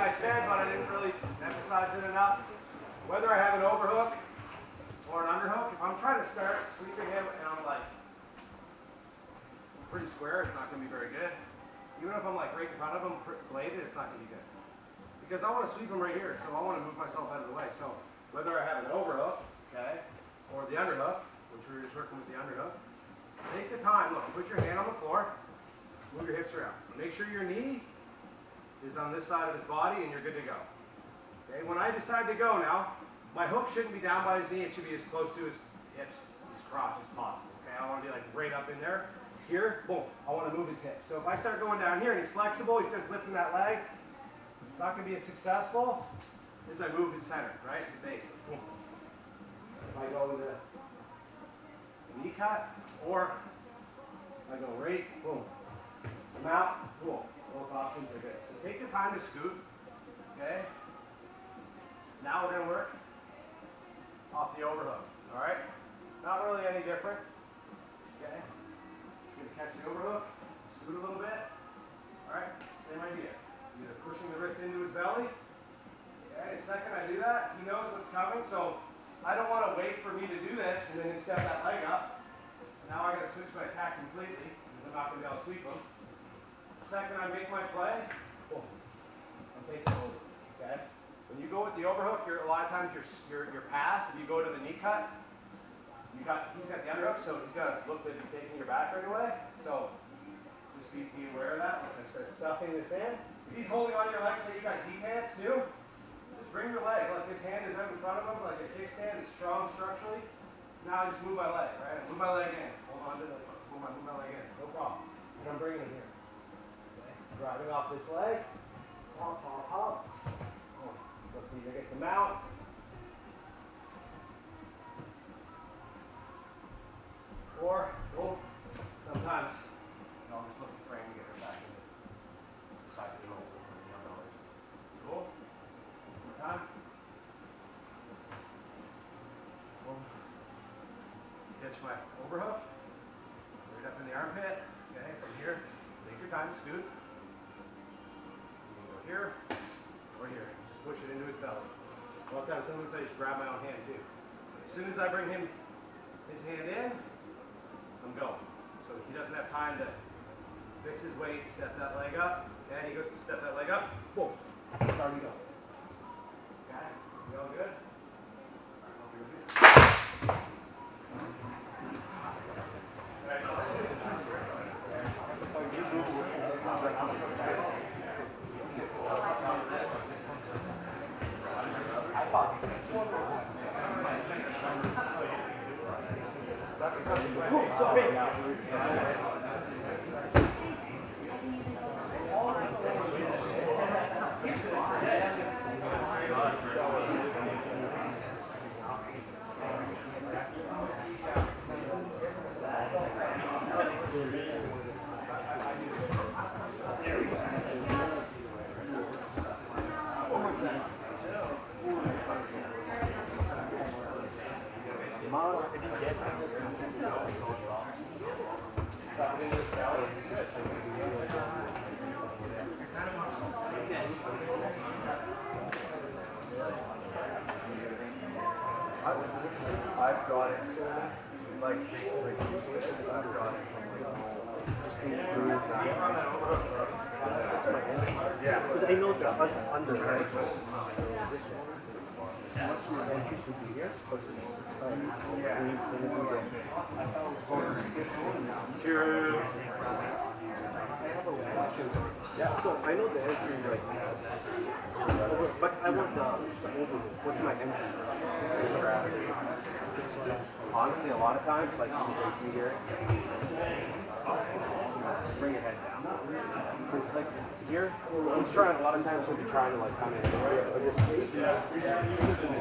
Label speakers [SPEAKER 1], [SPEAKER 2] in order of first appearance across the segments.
[SPEAKER 1] I said, but I didn't really emphasize it enough. Whether I have an overhook or an underhook, if I'm trying to start sweeping him and I'm like pretty square, it's not going to be very good. Even if I'm like right in front of him, bladed, it's not going to be good. Because I want to sweep him right here, so I want to move myself out of the way. So whether I have an overhook, okay, or the underhook, which we're just working with the underhook, take the time, look, put your hand on the floor, move your hips around. Make sure your knee is on this side of his body and you're good to go. Okay, when I decide to go now, my hook shouldn't be down by his knee, it should be as close to his hips, his crotch as possible. Okay, I want to be like right up in there. Here, boom, I want to move his hips. So if I start going down here and he's flexible, he starts lifting that leg, it's not going to be as successful as I move his center, right, the base. Boom. If I go with the knee cut, or I go right, boom, come out, boom. Both options are good. So take the time to scoot, okay? Now we're going to work off the overhook, all right? Not really any different, okay? You're going to catch the overhook, scoot a little bit, all right? Same idea. Either pushing the wrist into his belly, okay? The second I do that, he knows what's coming, so I don't want to wait for me to do this and then him step that leg up. Now I got to switch my attack completely because I'm not going to be able to sweep him. The second I make my play, boom, I'm taking over, okay? When you go with the overhook, a lot of times your pass, if you go to the knee cut, he's got the underhook, so he's got to look like you're taking your back right away. So just be aware of that. When I start stuffing this in, if he's holding on your leg, say you got knee pants too, just bring your leg, like his hand is out in front of him, like a kickstand, it's strong structurally. Now I just move my leg, right? Move my leg in. Hold on to the move my leg in. No problem. And I'm bringing him here. Okay. Driving off this leg. Hop, hop, hop. Look to either get the mount. Or, well, sometimes I'll just look at the frame and get her back in the side of the hole for the young dollars. Cool. One more time. Catch my overhook, right up in the armpit, okay, from here, take your time to scoot. You can go here, or here, just push it into his belly. A lot of times, sometimes I just grab my own hand too. As soon as I bring his hand in, I'm going. So he doesn't have time to fix his weight, step that leg up, okay, he goes to step that leg up, boom, start you go. Okay, you all good?
[SPEAKER 2] I've got it like I've got it yeah, because I know the underside. Yeah, so I know the entry like but I want the what's my entry? Honestly, a lot of times, like you can see here, bring your head down. Because like here, he's trying. A lot of times he'll be trying to like come in. It's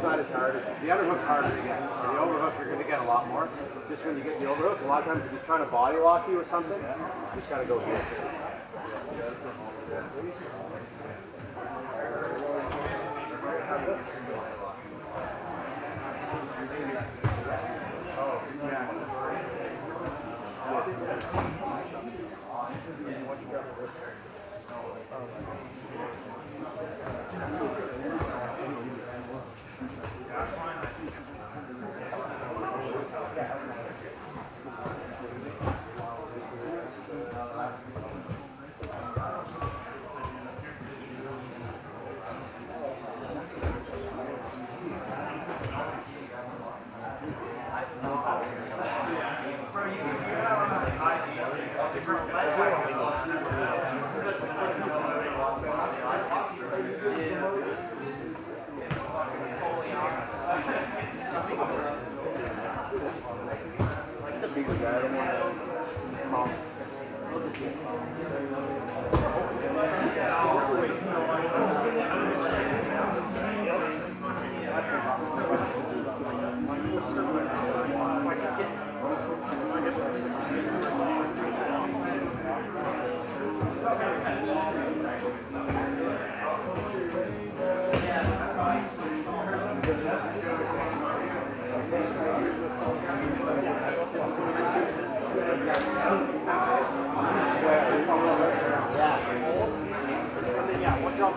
[SPEAKER 2] not as hard as the underhook's harder to get. And the overhook you're going to get a lot more. Just when you get the overhook, a lot of times if he's trying to body lock you or something, you just got to go here.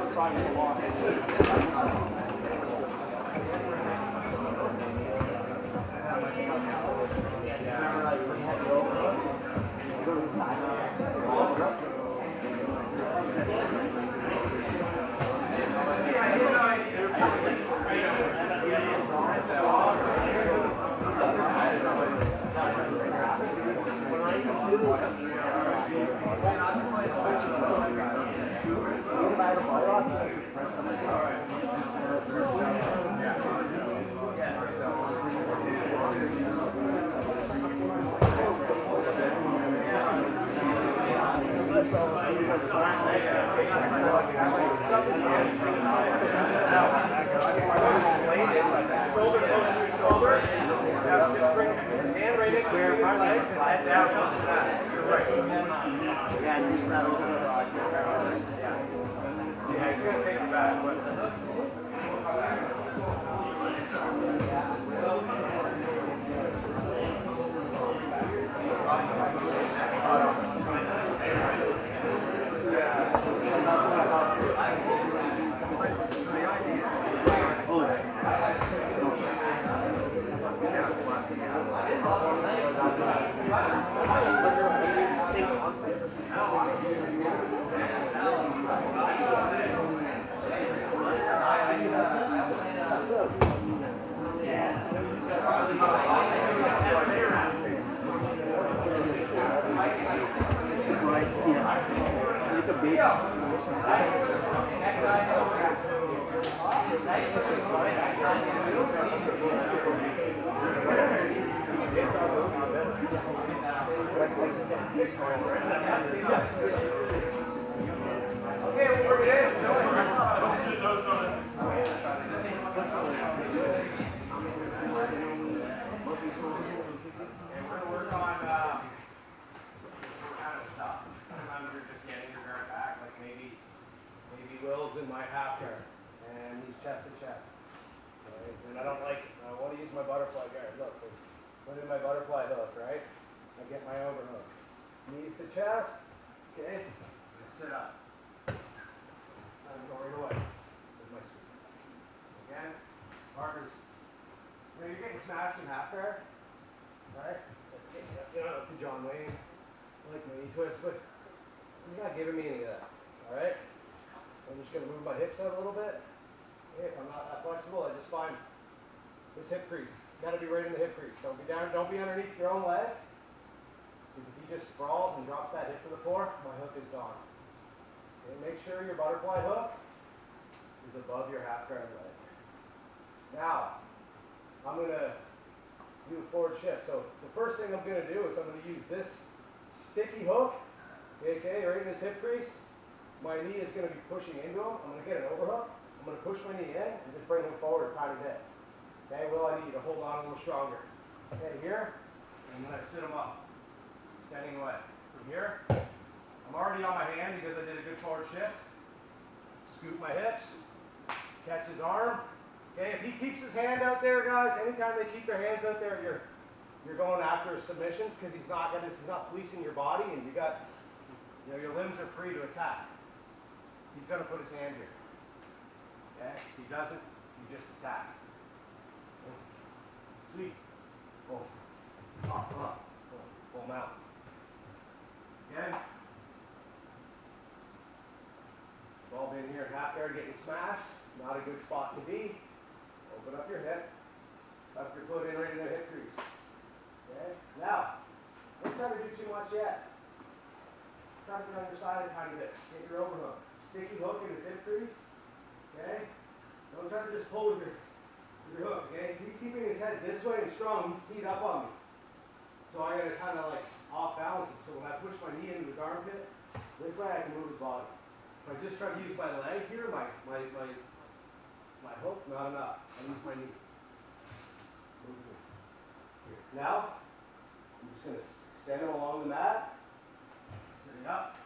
[SPEAKER 2] opposite side of the lock. In my half guard and these chest to chest. Right? And I don't like it. I want to use my butterfly guard. Look, put in my butterfly hook, right? I get my overhook. Knees to chest. Okay. And sit up. I'm going away with my sweep. Again, partners. You're getting smashed in half guard. Right? You know, to John Wayne, like knee twist, but he's not giving me any of that. Alright? I'm just going to move my hips out a little bit. Okay, if I'm not that flexible, I just find this hip crease. You got to be right in the hip crease. Don't be down. Don't be underneath your own leg. Because if he just sprawls and drops that hip to the floor, my hook is gone. Okay, make sure your butterfly hook is above your half guard leg. Now, I'm going to do a forward shift. So the first thing I'm going to do is I'm going to use this sticky hook. Okay, right in this hip crease. My knee is going to be pushing into him. I'm going to get an overhook. I'm going to push my knee in and just bring him forward a tiny bit. Okay, well, I need you to hold on a little stronger. Okay, here, and then I sit him up, standing away. From here, I'm already on my hand because I did a good forward shift. Scoop my hips, catch his arm. Okay, if he keeps his hand out there, guys, anytime they keep their hands out there, you're going after submissions because he's not policing your body, and you got, you know, your limbs are free to attack. He's going to put his hand here. Okay? If he doesn't, you just attack. Sweep. Pull. Up. Pull him out. Again. Ball being here in half guard, getting smashed. Not a good spot to be. Open up your hip. Tuck your foot in right in the hip crease. Okay? Now, don't try to do too much yet. Try to get on your side a tiny bit. Get your overhook. Sticky hook in his hip crease. Okay? Don't try to just pull with your hook. Okay? He's keeping his head this way and strong. He's teed up on me. So I gotta kind of like off balance it. So when I push my knee into his armpit, this way I can move his body. If I just try to use my leg here, my hook, not enough. I use my knee. Move here. Now, I'm just gonna extend him along the mat. Sitting up.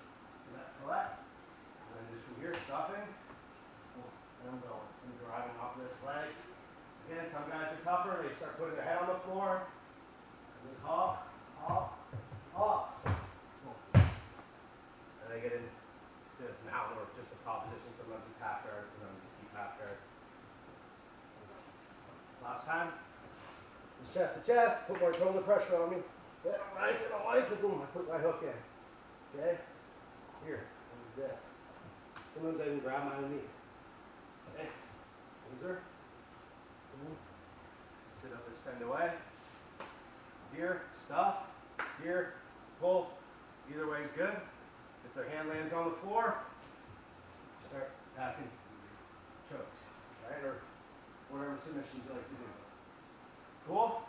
[SPEAKER 2] Left to left. And then just from here, stuffing, and I'm going. I'm driving off this leg. Again, some guys are tougher. They start putting their head on the floor. And just hop. And they get into mount or just a top position. Sometimes it's half. last time. Just chest to chest, put more shoulder pressure on me. I don't like it, boom, I put my hook in. Okay? Here, like this. Sometimes I even grab my own knee. Okay? Loser. Sit up and send away. Here, stuff. Here, pull. Either way is good. If their hand lands on the floor, start tapping chokes, right? Or whatever submissions you like to do. Cool?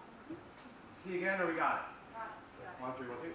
[SPEAKER 2] See again, or we got it? 1, 3, 1, 2.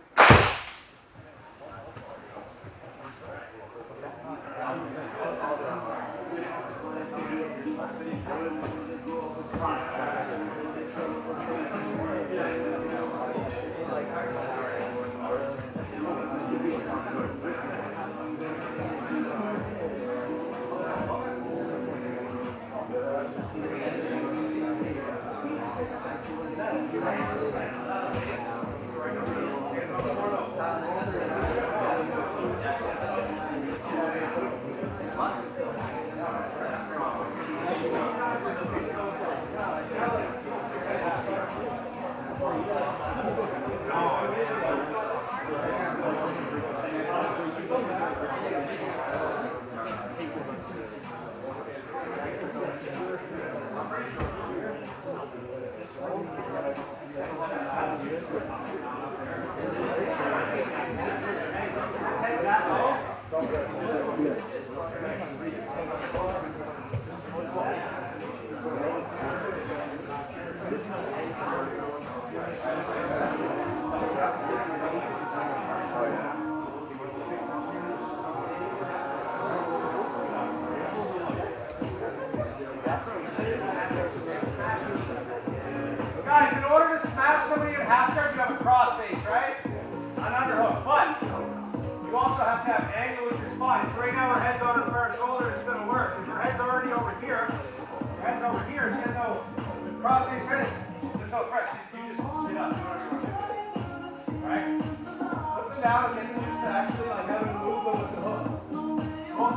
[SPEAKER 2] Guys, in order to smash somebody in half guard, you have a cross face, right? An underhook. But you also have to have angle with your spine. So right now our head's on our shoulder, it's going to work. If your head's already over here, your head's over here, she has no cross face head. There's no threat. You just sit up. Right? Put them down and get them used to actually like having to move them with the hook. Cool?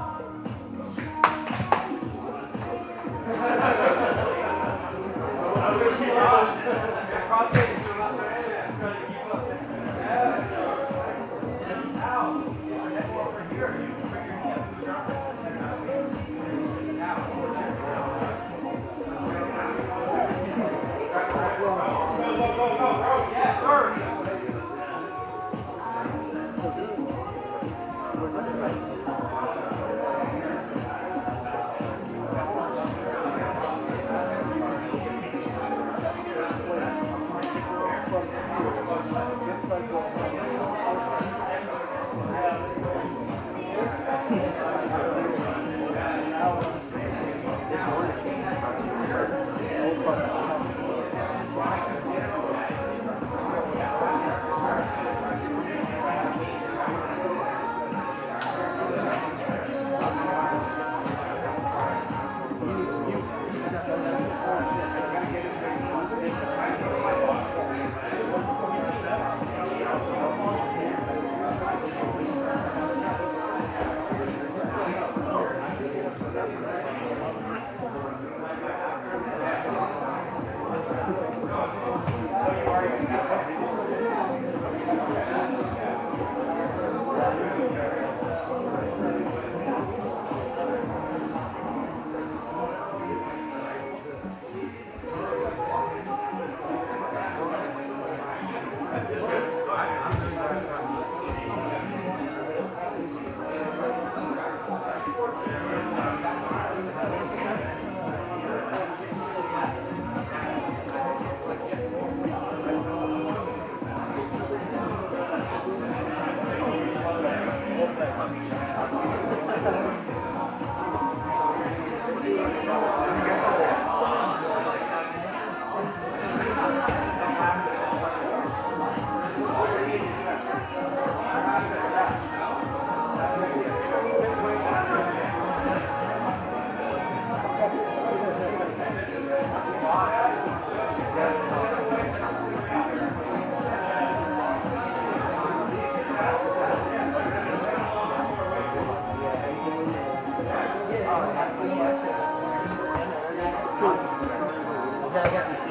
[SPEAKER 3] Yeah, I got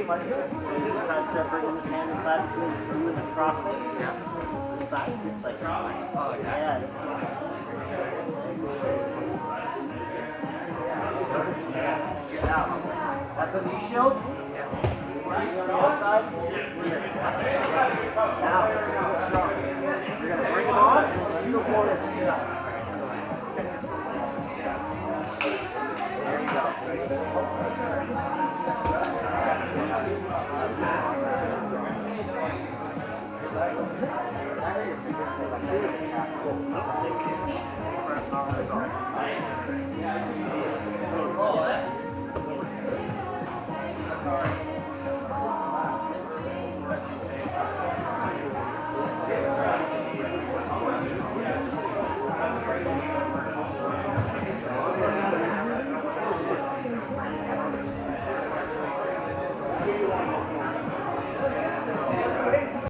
[SPEAKER 3] Try to start bringing this hand inside between the crossface. Yeah. Inside. It's like, oh, yeah. Get out. That's a knee shield? Yeah. Knee on the outside? Here. Now, this is so strong. You're going to bring it on and shoot a forward as a step. There you go. I think it's